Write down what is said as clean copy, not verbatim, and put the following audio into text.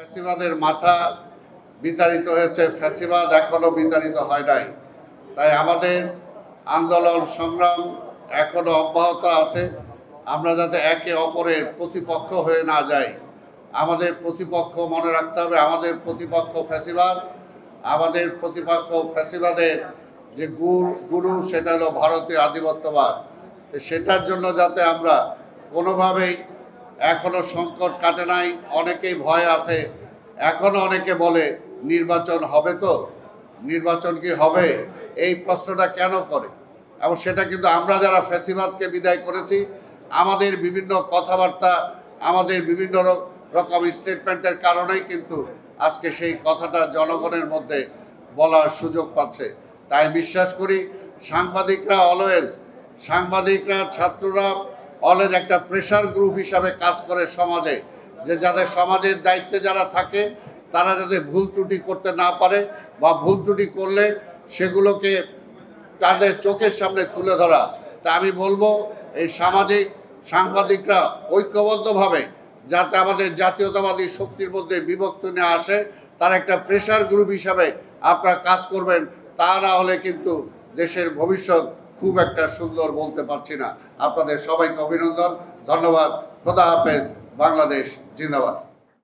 ফ্যাসিবাদের মাথা বিতাড়িত হয়েছে, ফ্যাসিবাদ এখনো বিতাড়িত হয় নাই। তাই আমাদের আন্দোলন সংগ্রাম এখনো অব্যাহত আছে। আমরা যাতে একে অপরের প্রতিপক্ষ হয়ে না যাই। আমাদের প্রতিপক্ষ মনে রাখতে হবে, আমাদের প্রতিপক্ষ ফ্যাসিবাদ। আমাদের প্রতিপক্ষ ফ্যাসিবাদের যে গুরু সেটা হলো ভারতীয় আধিপত্যবাদ। সেটার জন্য যাতে আমরা কোনোভাবেই, এখনো সংকট কাটে নাই, অনেকেই ভয় আছে। এখনো অনেকে বলে নির্বাচন হবে, তো নির্বাচন কি হবে, এই প্রশ্নটা কেন করে? এবং সেটা কিন্তু আমরা যারা ফ্যাসিবাদকে বিদায় করেছি, আমাদের বিভিন্ন কথাবার্তা, আমাদের বিভিন্ন রকম স্টেটমেন্টের কারণেই কিন্তু আজকে সেই কথাটা জনগণের মধ্যে বলার সুযোগ পাচ্ছে। তাই বিশ্বাস করি সাংবাদিকরা ছাত্ররা অলওয়েজ একটা প্রেশার গ্রুপ হিসাবে কাজ করে সমাজে, যে যাদের সমাজের দায়িত্বে যারা থাকে তারা যাতে ভুল ত্রুটি করতে না পারে, বা ভুল ত্রুটি করলে সেগুলোকে তাদের চোখের সামনে তুলে ধরা। তা আমি বলবো এই সাংবাদিকরা ঐক্যবদ্ধভাবে যাতে আমাদের জাতীয়তাবাদী শক্তির মধ্যে বিভক্তি নিয়ে আসে, তার একটা প্রেশার গ্রুপ হিসাবে আপনারা কাজ করবেন। তা না হলে কিন্তু দেশের ভবিষ্যৎ খুব একটা সুন্দর বলতে পারছি না। আপনাদের সবাইকে অভিনন্দন, ধন্যবাদ। খোদা হাফেজ। বাংলাদেশ জিন্দাবাদ।